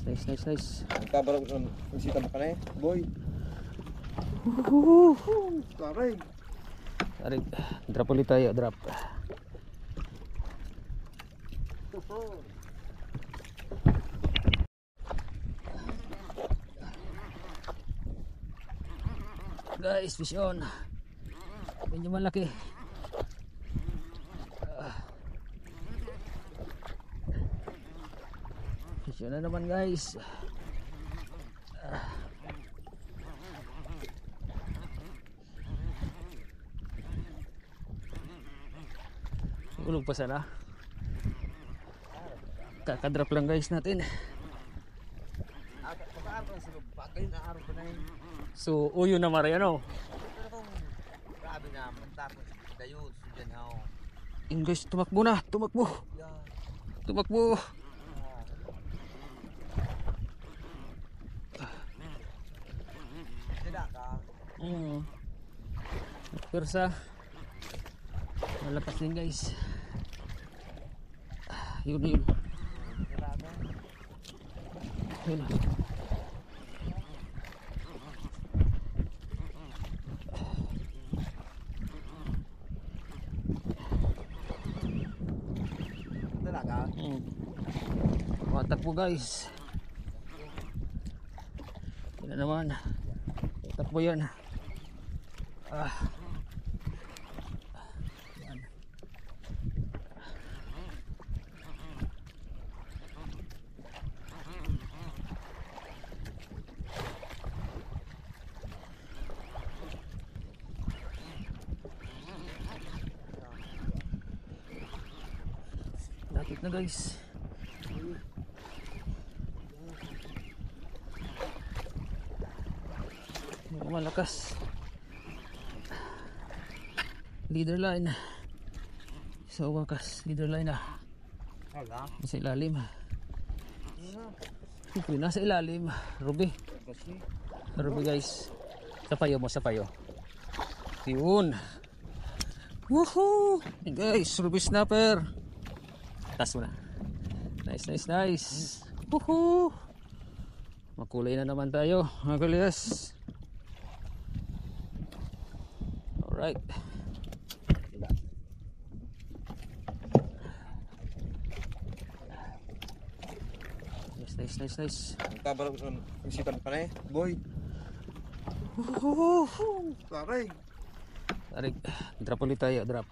Nice. Nagkabarag ng sita ba ka na eh, boy? Taray. Tarik, drop ulit tayo, drop. Guys, fish on. Medyo malaki. Fish on na naman guys. Ulog pa sana. Kakadrop lang guys natin. So uyo na Mariano. Grabe naman, tapos dayo, sudyan ako. Guys, tumakbo na, tumakbo. Tumakbo. Sila ka? Persa. Malakas din guys. Yun. Yun. Talaga? Matakbo guys. Yan na naman. Takbo yan. Yan. Lapit na guys. Malakas. Leader line. Sa wakas, leader line na. Nasa ilalim. Siyempre, nasa ilalim. Ruby. Ruby guys. Sapayo mo, sapayo. Yun. Woohoo! Guys, Ruby snapper. Tas mo na. Nice. Woohoo! Makulay na naman tayo, mga kalyas. Alright. Nice. Nagkabarag ng sita ba ka na eh, boy? Taray. Tarik, drop ulit tayo, drop.